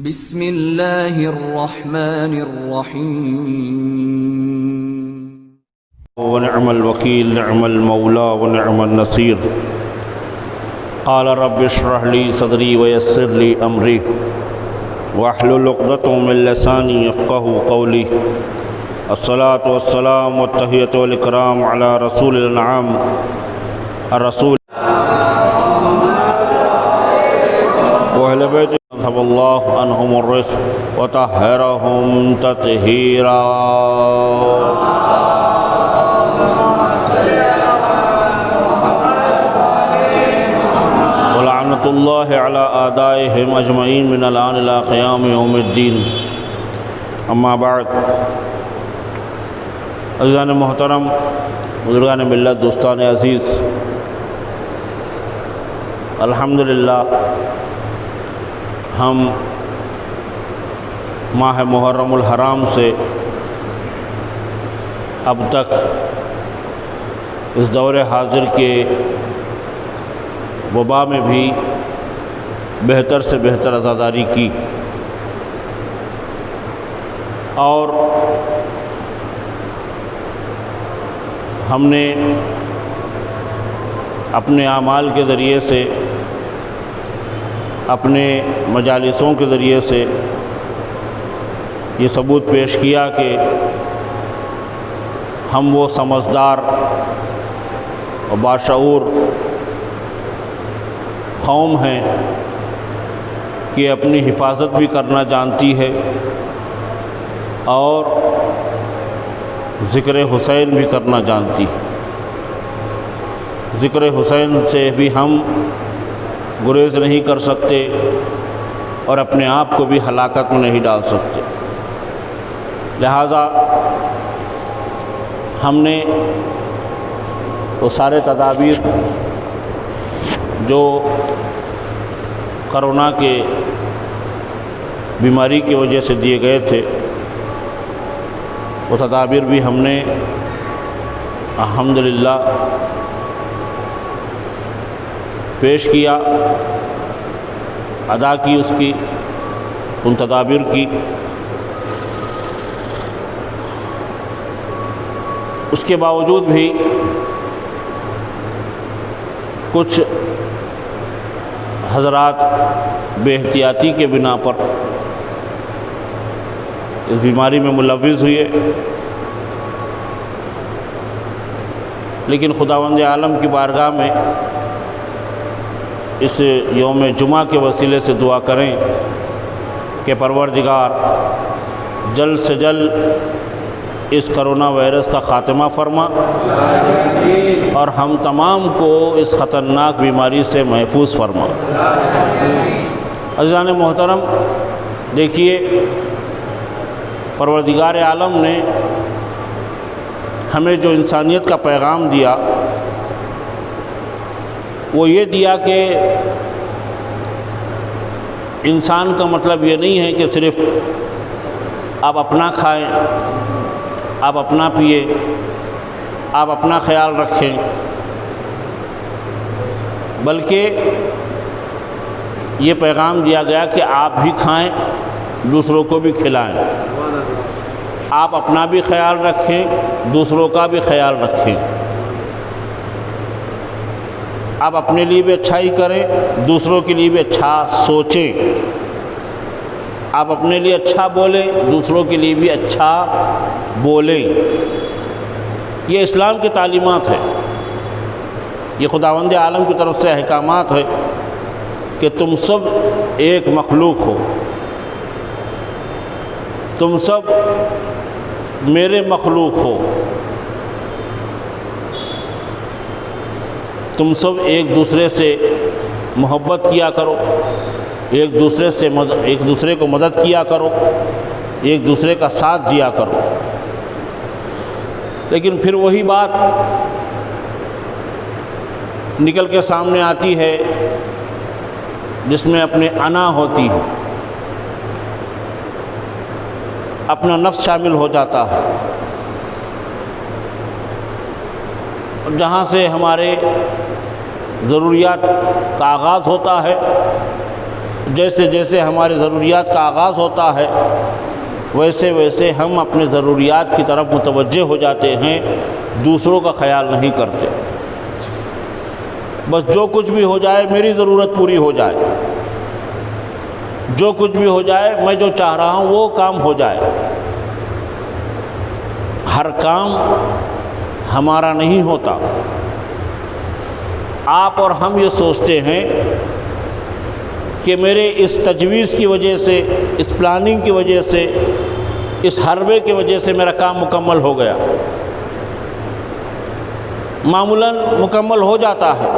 بسم اللہ الرحمن الرحیم ونعم الوکیل نعم المولا ونعم النصیر قال رب اشرح لي صدری ويسر لي امری واحلل عقدۃ من لسانی یفقهوا قولی الصلاة والسلام والتحیۃ والاکرام علی رسول الانعام الرسول وأهل بيت اذهب الله عنهم الرزق وطهرهم تطهيرا ولعنة الله على أعدائهم أجمعين من الآن إلى قيام يوم الدين اما بعد عزیزان محترم، بزرگان ملت، دوستان عزیز، الحمدللہ ہم ماہ محرم الحرام سے اب تک اس دور حاضر کے وبا میں بھی بہتر سے بہتر عزاداری کی اور ہم نے اپنے اعمال کے ذریعے سے، اپنے مجالسوں کے ذریعے سے یہ ثبوت پیش کیا کہ ہم وہ سمجھدار اور باشعور قوم ہیں کہ اپنی حفاظت بھی کرنا جانتی ہے اور ذکر حسین بھی کرنا جانتی ہے۔ ذکر حسین سے بھی ہم گریز نہیں کر سکتے اور اپنے آپ کو بھی ہلاکت میں نہیں ڈال سکتے، لہذا ہم نے وہ سارے تدابیر جو کرونا کے بیماری کی وجہ سے دیے گئے تھے، وہ تدابیر بھی ہم نے الحمدللہ پیش کیا، ادا کی اس کی ان تدابیر کی۔ اس کے باوجود بھی کچھ حضرات بے احتیاطی کے بنا پر اس بیماری میں ملوث ہوئے، لیکن خداوند عالم کی بارگاہ میں اس یوم جمعہ کے وسیلے سے دعا کریں کہ پروردگار جلد سے جلد اس کرونا وائرس کا خاتمہ فرما اور ہم تمام کو اس خطرناک بیماری سے محفوظ فرما۔ عزیزان محترم، دیکھیے، پروردگار عالم نے ہمیں جو انسانیت کا پیغام دیا وہ یہ دیا کہ انسان کا مطلب یہ نہیں ہے کہ صرف آپ اپنا کھائیں، آپ اپنا پئیں، آپ اپنا خیال رکھیں، بلکہ یہ پیغام دیا گیا کہ آپ بھی کھائیں، دوسروں کو بھی کھلائیں، آپ اپنا بھی خیال رکھیں، دوسروں کا بھی خیال رکھیں، آپ اپنے لیے بھی اچھائی کریں، دوسروں کے لیے بھی اچھا سوچیں، آپ اپنے لیے اچھا بولیں، دوسروں کے لیے بھی اچھا بولیں۔ یہ اسلام کی تعلیمات ہے، یہ خداوند عالم کی طرف سے احکامات ہے کہ تم سب ایک مخلوق ہو، تم سب میرے مخلوق ہو، تم سب ایک دوسرے سے محبت کیا کرو، ایک دوسرے کو مدد کیا کرو، ایک دوسرے کا ساتھ دیا کرو۔ لیکن پھر وہی بات نکل کے سامنے آتی ہے جس میں اپنے انا ہوتی ہے، اپنا نفس شامل ہو جاتا ہے، اور جہاں سے ہمارے ضروریات کا آغاز ہوتا ہے، جیسے جیسے ہماری ضروریات کا آغاز ہوتا ہے ویسے ویسے ہم اپنے ضروریات کی طرف متوجہ ہو جاتے ہیں، دوسروں کا خیال نہیں کرتے۔ بس جو کچھ بھی ہو جائے میری ضرورت پوری ہو جائے، جو کچھ بھی ہو جائے، میں جو چاہ رہا ہوں وہ کام ہو جائے۔ ہر کام ہمارا نہیں ہوتا۔ آپ اور ہم یہ سوچتے ہیں کہ میرے اس تجویز کی وجہ سے، اس پلاننگ کی وجہ سے، اس حربے کی وجہ سے میرا کام مکمل ہو گیا۔ معمولاً مکمل ہو جاتا ہے،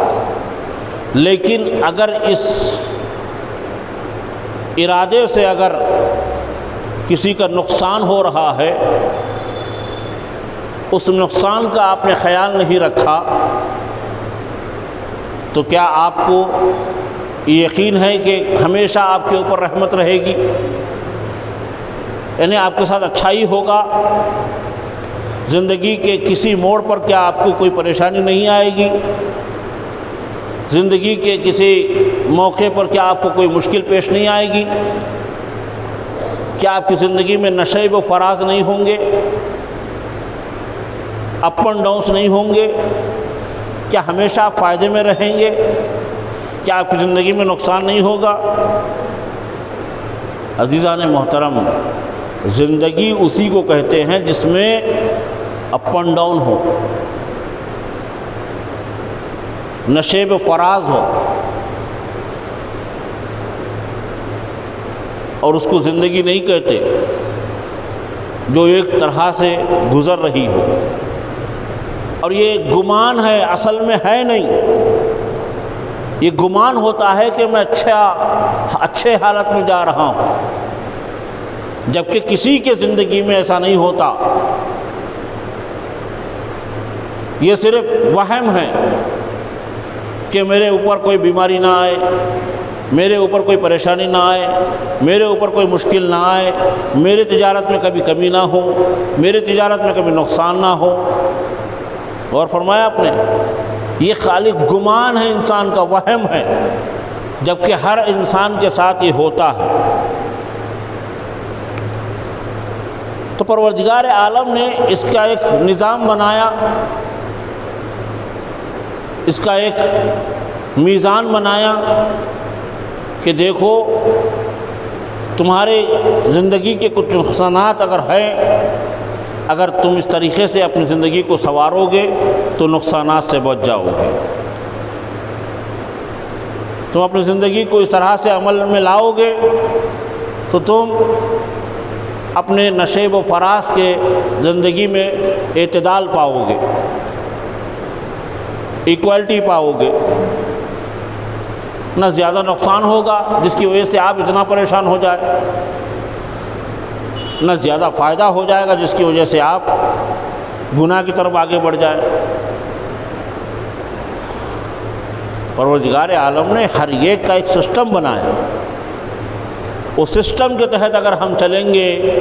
لیکن اگر اس ارادے سے اگر کسی کا نقصان ہو رہا ہے، اس نقصان کا آپ نے خیال نہیں رکھا، تو کیا آپ کو یقین ہے کہ ہمیشہ آپ کے اوپر رحمت رہے گی؟ یعنی آپ کے ساتھ اچھائی ہوگا؟ زندگی کے کسی موڑ پر کیا آپ کو کوئی پریشانی نہیں آئے گی؟ زندگی کے کسی موقع پر کیا آپ کو کوئی مشکل پیش نہیں آئے گی؟ کیا آپ کی زندگی میں نشیب و فراز نہیں ہوں گے؟ اپ اینڈ ڈاؤنس نہیں ہوں گے؟ کیا ہمیشہ آپ فائدے میں رہیں گے؟ کیا آپ کی زندگی میں نقصان نہیں ہوگا؟ عزیزان محترم، زندگی اسی کو کہتے ہیں جس میں اپ اینڈ ڈاؤن ہو، نشیب و فراز ہو، اور اس کو زندگی نہیں کہتے جو ایک طرح سے گزر رہی ہو۔ اور یہ گمان ہے، اصل میں ہے نہیں۔ یہ گمان ہوتا ہے کہ میں اچھے حالت میں جا رہا ہوں، جبکہ کسی کے زندگی میں ایسا نہیں ہوتا۔ یہ صرف وہم ہے کہ میرے اوپر کوئی بیماری نہ آئے، میرے اوپر کوئی پریشانی نہ آئے، میرے اوپر کوئی مشکل نہ آئے، میری تجارت میں کبھی کمی نہ ہو، میری تجارت میں کبھی نقصان نہ ہو۔ اور فرمایا آپ نے، یہ خالی گمان ہے، انسان کا وہم ہے، جبکہ ہر انسان کے ساتھ یہ ہوتا ہے۔ تو پروردگار عالم نے اس کا ایک نظام بنایا، اس کا ایک میزان بنایا کہ دیکھو تمہارے زندگی کے کچھ نقصانات اگر ہیں، اگر تم اس طریقے سے اپنی زندگی کو سنوارو گے تو نقصانات سے بچ جاؤ گے۔ تم اپنی زندگی کو اس طرح سے عمل میں لاؤ گے تو تم اپنے نشیب و فراز کے زندگی میں اعتدال پاؤ گے، ایکوالٹی پاؤ گے، نہ زیادہ نقصان ہوگا جس کی وجہ سے آپ اتنا پریشان ہو جائے، نہ زیادہ فائدہ ہو جائے گا جس کی وجہ سے آپ گناہ کی طرف آگے بڑھ جائے۔ پروردگار عالم نے ہر ایک کا ایک سسٹم بنایا، اس سسٹم کے تحت اگر ہم چلیں گے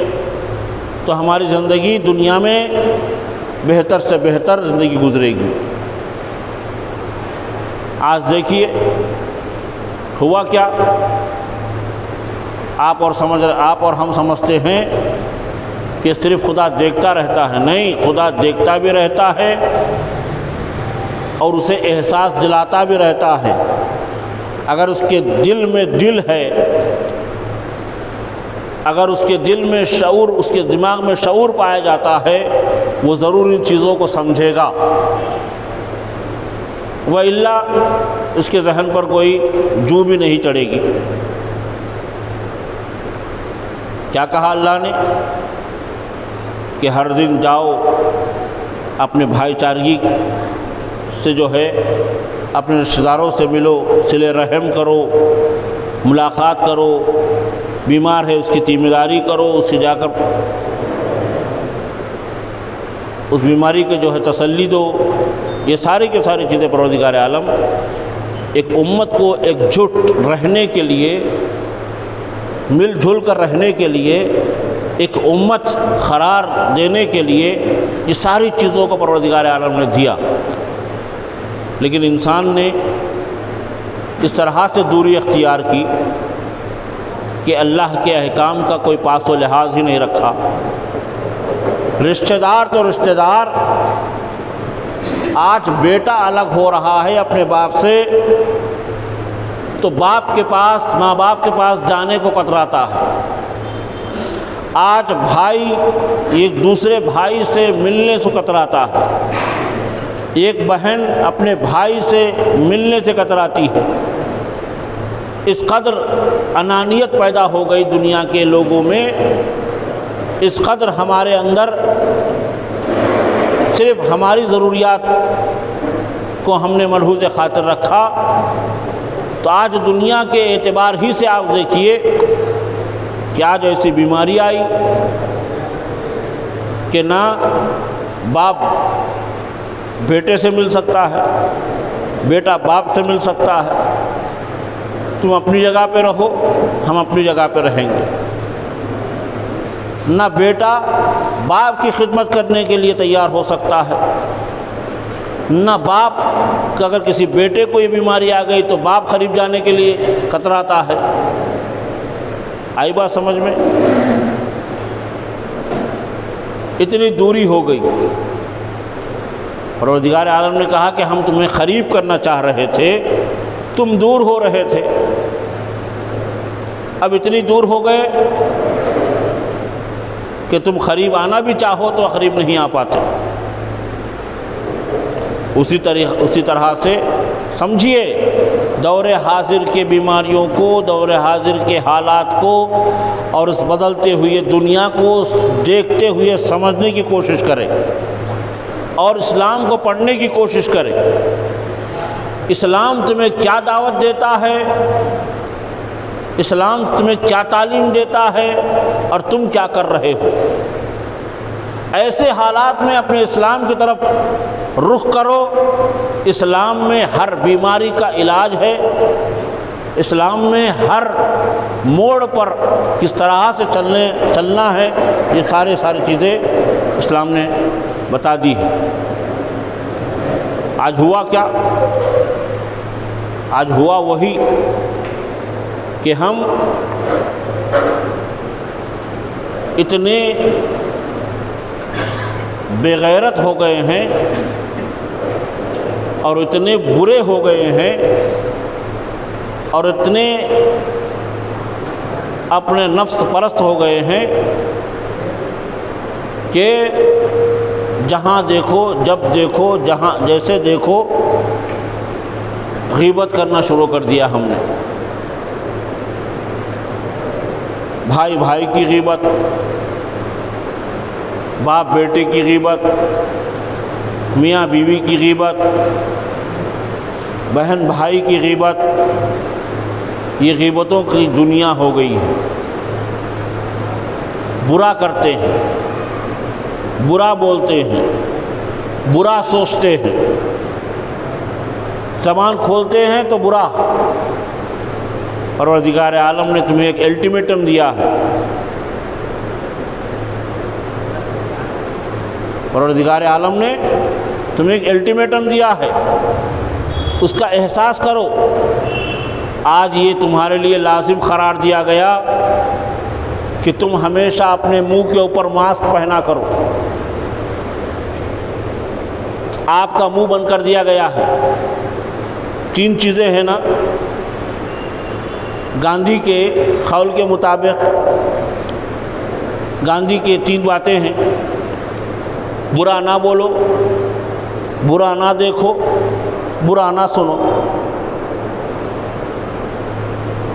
تو ہماری زندگی دنیا میں بہتر سے بہتر زندگی گزرے گی۔ آج دیکھیے ہوا کیا، آپ اور ہم سمجھتے ہیں کہ صرف خدا دیکھتا رہتا ہے، نہیں، خدا دیکھتا بھی رہتا ہے اور اسے احساس دلاتا بھی رہتا ہے۔ اگر اس کے دل میں دل ہے، اگر اس کے دل میں شعور، اس کے دماغ میں شعور پایا جاتا ہے، وہ ضرور ان چیزوں کو سمجھے گا، وَإِلَّا اس کے ذہن پر کوئی جو بھی نہیں چڑھے گی۔ کیا کہا اللہ نے کہ ہر دن جاؤ اپنے بھائی چارگی سے جو ہے اپنے رشتہ داروں سے ملو، صلہ رحم کرو، ملاقات کرو، بیمار ہے اس کی تیمارداری کرو، اس کی جا کر اس بیماری کے جو ہے تسلی دو۔ یہ ساری کی ساری چیزیں پروردگار عالم ایک امت کو ایک جٹ رہنے کے لیے، مل جل کر رہنے کے لیے، ایک امت قرار دینے کے لیے یہ ساری چیزوں کو پروردگار عالم نے دیا۔ لیکن انسان نے اس طرح سے دوری اختیار کی، کہ اللہ کے احکام کا کوئی پاس و لحاظ ہی نہیں رکھا۔ رشتہ دار تو رشتہ دار، آج بیٹا الگ ہو رہا ہے اپنے باپ سے تو باپ کے پاس، ماں باپ کے پاس جانے کو کتراتا ہے۔ آج بھائی ایک دوسرے بھائی سے ملنے سے کتراتا ہے، ایک بہن اپنے بھائی سے ملنے سے کتراتی ہے۔ اس قدر انانیت پیدا ہو گئی دنیا کے لوگوں میں، اس قدر ہمارے اندر صرف ہماری ضروریات کو ہم نے ملحوظ خاطر رکھا، تو آج دنیا کے اعتبار ہی سے آپ دیکھیے کہ آج ایسی بیماری آئی کہ نہ باپ بیٹے سے مل سکتا ہے، بیٹا باپ سے مل سکتا ہے۔ تم اپنی جگہ پہ رہو، ہم اپنی جگہ پہ رہیں گے۔ نہ بیٹا باپ کی خدمت کرنے کے لیے تیار ہو سکتا ہے، نہ باپ کہ اگر کسی بیٹے کو یہ بیماری آ گئی تو باپ قریب جانے کے لیے کتراتا ہے۔ آئی بات سمجھ میں؟ اتنی دوری ہو گئی۔ پروردگار عالم نے کہا کہ ہم تمہیں قریب کرنا چاہ رہے تھے، تم دور ہو رہے تھے، اب اتنی دور ہو گئے کہ تم قریب آنا بھی چاہو تو قریب نہیں آ پاتے۔ اسی طرح سے سمجھیے دور حاضر کے بیماریوں کو، دور حاضر کے حالات کو اور اس بدلتے ہوئے دنیا کو دیکھتے ہوئے سمجھنے کی کوشش کریں اور اسلام کو پڑھنے کی کوشش کریں۔ اسلام تمہیں کیا دعوت دیتا ہے، اسلام تمہیں کیا تعلیم دیتا ہے اور تم کیا کر رہے ہو۔ ایسے حالات میں اپنے اسلام کی طرف رخ کرو۔ اسلام میں ہر بیماری کا علاج ہے، اسلام میں ہر موڑ پر کس طرح سے چلنا ہے، یہ ساری چیزیں اسلام نے بتا دی ہے۔ آج ہوا کیا؟ آج ہوا وہی کہ ہم اتنے بے غیرت ہو گئے ہیں اور اتنے برے ہو گئے ہیں اور اتنے اپنے نفس پرست ہو گئے ہیں کہ جہاں دیکھو، جب دیکھو، جہاں جیسے دیکھو غیبت کرنا شروع کر دیا ہم نے۔ بھائی بھائی کی غیبت، باپ بیٹے کی غیبت، میاں بیوی کی غیبت، بہن بھائی کی غیبت، یہ غیبتوں کی دنیا ہو گئی ہے۔ برا کرتے ہیں، برا بولتے ہیں، برا سوچتے ہیں، زبان کھولتے ہیں تو برا۔ پروردگار عالم نے تمہیں ایک الٹیمیٹم دیا ہے، پروردگار عالم نے تمہیں ایک الٹیمیٹم دیا ہے، اس کا احساس کرو۔ آج یہ تمہارے لیے لازم قرار دیا گیا کہ تم ہمیشہ اپنے منہ کے اوپر ماسک پہنا کرو۔ آپ کا منہ بند کر دیا گیا ہے۔ 3 چیزیں ہیں نا، گاندھی کے قول کے مطابق گاندھی کے 3 باتیں ہیں: برا نہ بولو، برا نہ دیکھو، برا نہ سنو۔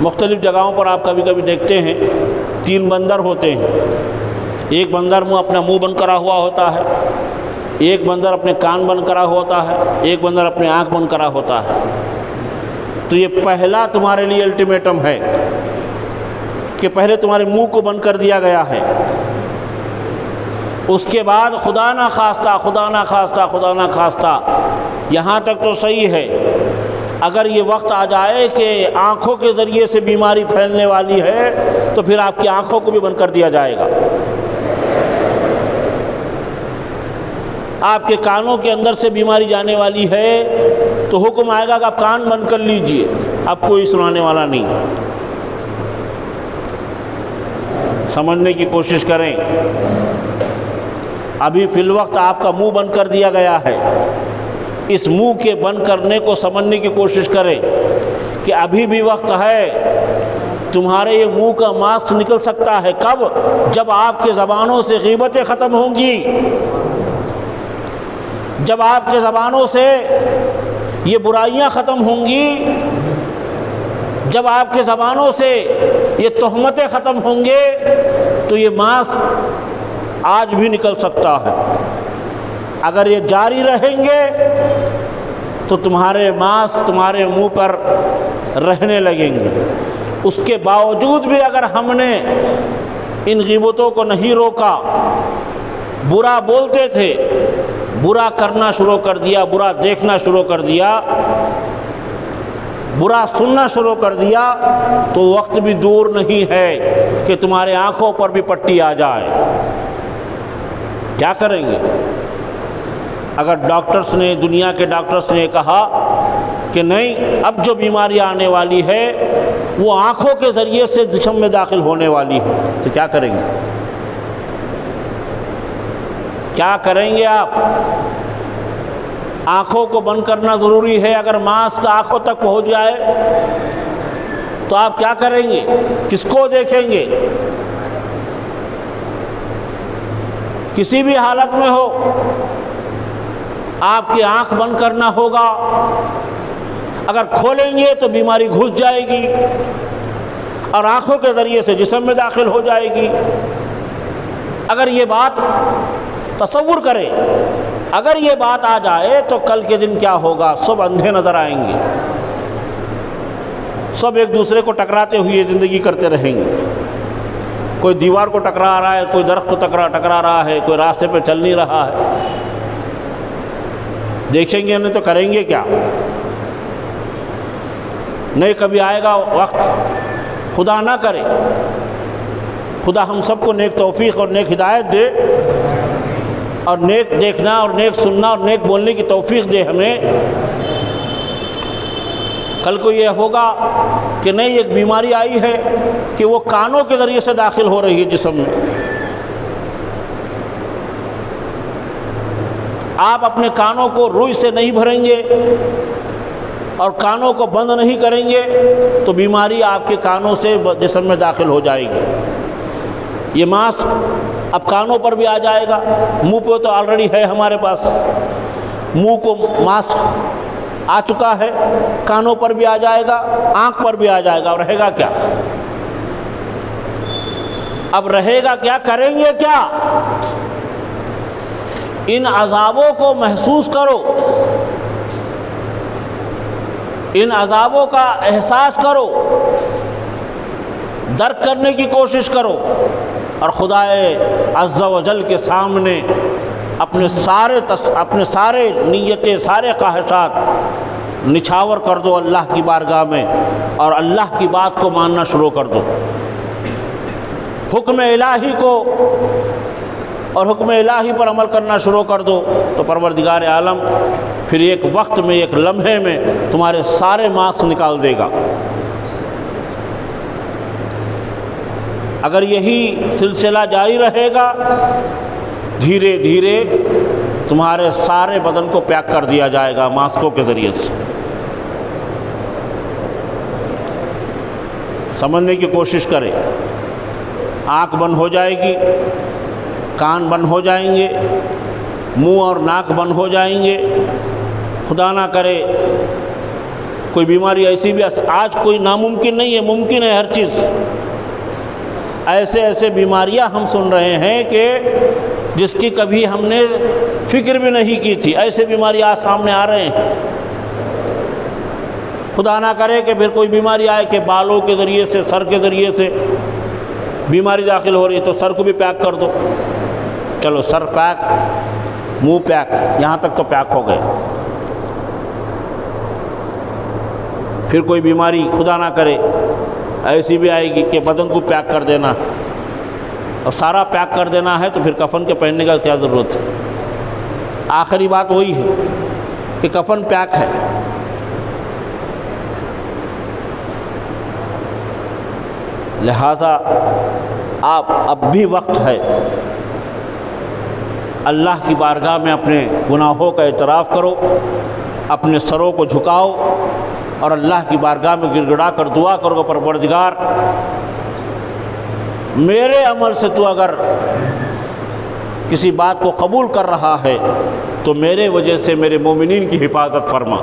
مختلف جگہوں پر آپ کبھی کبھی دیکھتے ہیں 3 بندر ہوتے ہیں۔ ایک بندر اپنا منہ بند کرا ہوا ہوتا ہے، ایک بندر اپنے کان بند کرا ہوتا ہے، ایک بندر اپنے آنکھ بند کرا ہوتا ہے۔ تو یہ پہلا تمہارے لیے الٹیمیٹم ہے کہ پہلے تمہارے منہ کو بند کر دیا گیا ہے۔ اس کے بعد خدا نہ خواستہ، خدا نہ خواستہ، خدا نہ خواستہ، یہاں تک تو صحیح ہے، اگر یہ وقت آ جائے کہ آنکھوں کے ذریعے سے بیماری پھیلنے والی ہے تو پھر آپ کی آنکھوں کو بھی بند کر دیا جائے گا۔ آپ کے کانوں کے اندر سے بیماری جانے والی ہے تو حکم آئے گا کہ آپ کان بند کر لیجئے، اب کوئی سنانے والا نہیں۔ سمجھنے کی کوشش کریں. ابھی فی الوقت آپ کا منہ بند کر دیا گیا ہے. اس منہ کے بند کرنے کو سمجھنے کی کوشش کریں کہ ابھی بھی وقت ہے. تمہارے یہ منہ کا ماسک نکل سکتا ہے کب؟ جب آپ کے زبانوں سے غیبتیں ختم ہوں گی، جب آپ کے زبانوں سے یہ برائیاں ختم ہوں گی، جب آپ کے زبانوں سے یہ تہمتیں ختم ہوں گے، تو یہ ماسک آج بھی نکل سکتا ہے. اگر یہ جاری رہیں گے تو تمہارے ماسک تمہارے منہ پر رہنے لگیں گے. اس کے باوجود بھی اگر ہم نے ان غیبتوں کو نہیں روکا، برا بولتے تھے، برا کرنا شروع کر دیا، برا دیکھنا شروع کر دیا، برا سننا شروع کر دیا، تو وقت بھی دور نہیں ہے کہ تمہارے آنکھوں پر بھی پٹی آ جائے. کیا کریں گے؟ اگر ڈاکٹرز نے، دنیا کے ڈاکٹرز نے کہا کہ نہیں، اب جو بیماری آنے والی ہے وہ آنکھوں کے ذریعے سے جسم میں داخل ہونے والی ہے، تو کیا کریں گے؟ کیا کریں گے آپ؟ آنکھوں کو بند کرنا ضروری ہے. اگر ماسک آنکھوں تک پہنچ جائے تو آپ کیا کریں گے؟ کس کو دیکھیں گے؟ کسی بھی حالت میں ہو آپ کی آنکھ بند کرنا ہوگا. اگر کھولیں گے تو بیماری گھس جائے گی اور آنکھوں کے ذریعے سے جسم میں داخل ہو جائے گی. اگر یہ بات تصور کریں، اگر یہ بات آ جائے تو کل کے دن کیا ہوگا؟ سب اندھے نظر آئیں گے، سب ایک دوسرے کو ٹکراتے ہوئے زندگی کرتے رہیں گے. کوئی دیوار کو ٹکرا رہا ہے، کوئی درخت کو ٹکرا رہا ہے، کوئی راستے پہ چل نہیں رہا ہے. دیکھیں گے نہیں تو کریں گے کیا؟ نہیں کبھی آئے گا وقت، خدا نہ کرے، خدا ہم سب کو نیک توفیق اور نیک ہدایت دے، اور نیک دیکھنا اور نیک سننا اور نیک بولنے کی توفیق دے ہمیں. کل کو یہ ہوگا کہ نہیں، ایک بیماری آئی ہے کہ وہ کانوں کے ذریعے سے داخل ہو رہی ہے جسم میں. آپ اپنے کانوں کو روئی سے نہیں بھریں گے اور کانوں کو بند نہیں کریں گے تو بیماری آپ کے کانوں سے جسم میں داخل ہو جائے گی. یہ ماسک اب کانوں پر بھی آ جائے گا. منہ پہ تو آلریڈی ہے ہمارے پاس، منہ کو ماسک آ چکا ہے، کانوں پر بھی آ جائے گا، آنکھ پر بھی آ جائے گا. اور رہے گا کیا؟ اب رہے گا کیا؟ کریں گے کیا؟ ان عذابوں کو محسوس کرو، ان عذابوں کا احساس کرو، درک کرنے کی کوشش کرو، اور خدائے عز و جل کے سامنے اپنے سارے نیتیں، سارے خواہشات نچھاور کر دو اللہ کی بارگاہ میں، اور اللہ کی بات کو ماننا شروع کر دو. حکم الہی کو اور حکم الہی پر عمل کرنا شروع کر دو، تو پروردگار عالم پھر ایک وقت میں، ایک لمحے میں تمہارے سارے ماسک نکال دے گا. اگر یہی سلسلہ جاری رہے گا، دھیرے دھیرے تمہارے سارے بدن کو پیک کر دیا جائے گا ماسکوں کے ذریعے سے. سمجھنے کی کوشش کریں. آنکھ بند ہو جائے گی، کان بند ہو جائیں گے، منہ اور ناک بند ہو جائیں گے. خدا نہ کرے کوئی بیماری ایسی بھی، آج کوئی ناممکن نہیں ہے، ممکن ہے ہر چیز. ایسے بیماریاں ہم سن رہے ہیں کہ جس کی کبھی ہم نے فکر بھی نہیں کی تھی، ایسے بیماریاں آج سامنے آ رہے ہیں. خدا نہ کرے کہ پھر کوئی بیماری آئے کہ بالوں کے ذریعے سے، سر کے ذریعے سے بیماری داخل ہو رہی ہے، تو سر کو بھی پیک کر دو. چلو سر پیک، منہ پیک، یہاں تک تو پیک ہو گئے. پھر کوئی بیماری خدا نہ کرے ایسی بھی آئے گی کہ بدن کو پیک کر دینا، اور سارا پیک کر دینا ہے تو پھر کفن کے پہننے کا کیا ضرورت ہے؟ آخری بات وہی ہے کہ کفن پیک ہے. لہذا آپ اب بھی وقت ہے، اللہ کی بارگاہ میں اپنے گناہوں کا اعتراف کرو، اپنے سروں کو جھکاؤ اور اللہ کی بارگاہ میں گڑ گڑا کر دعا کرو، پروردگار میرے عمل سے تو اگر کسی بات کو قبول کر رہا ہے تو میرے وجہ سے میرے مومنین کی حفاظت فرما۔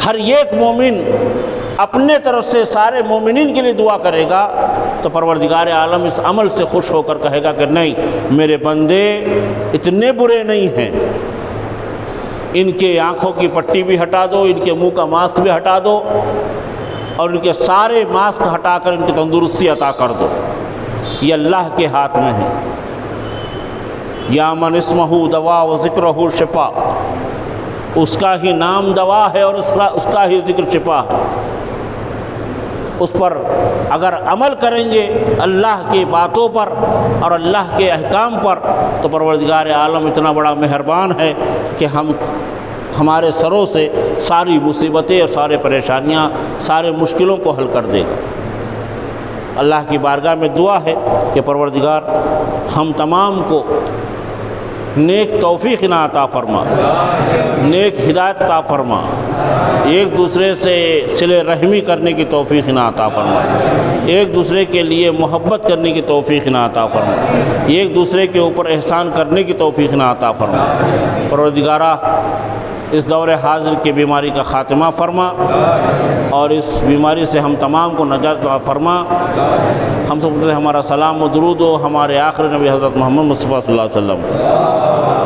ہر ایک مومن اپنے طرف سے سارے مومنین کے لیے دعا کرے گا تو پروردگار عالم اس عمل سے خوش ہو کر کہے گا کہ نہیں، میرے بندے اتنے برے نہیں ہیں، ان کے آنکھوں کی پٹی بھی ہٹا دو، ان کے منہ کا ماسک بھی ہٹا دو اور ان کے سارے ماسک ہٹا کر ان کی تندرستی عطا کر دو۔ یہ اللہ کے ہاتھ میں ہے۔ یا من اسمہ دوا و ذکرہ شفا، اس کا ہی نام دوا ہے اور اس کا ہی ذکر شفا ہے۔ اس پر اگر عمل کریں گے اللہ کی باتوں پر اور اللہ کے احکام پر تو پروردگار عالم اتنا بڑا مہربان ہے کہ ہمارے سروں سے ساری مصیبتیں اور سارے پریشانیاں، سارے مشکلوں کو حل کر دے گا۔ اللہ کی بارگاہ میں دعا ہے کہ پروردگار ہم تمام کو نیک توفیق عطا فرما، نیک ہدایت عطا فرما، ایک دوسرے سے صلہ رحمی کرنے کی توفیق عطا فرما، ایک دوسرے کے لیے محبت کرنے کی توفیق عطا فرما، ایک دوسرے کے اوپر احسان کرنے کی توفیق عطا فرما۔ پروردگارہ اس دور حاضر کی بیماری کا خاتمہ فرما اور اس بیماری سے ہم تمام کو نجات عطا فرما۔ ہم سب کو ہمارا سلام و درود ہو ہمارے آخری نبی حضرت محمد مصطفیٰ صلی اللہ علیہ وسلم۔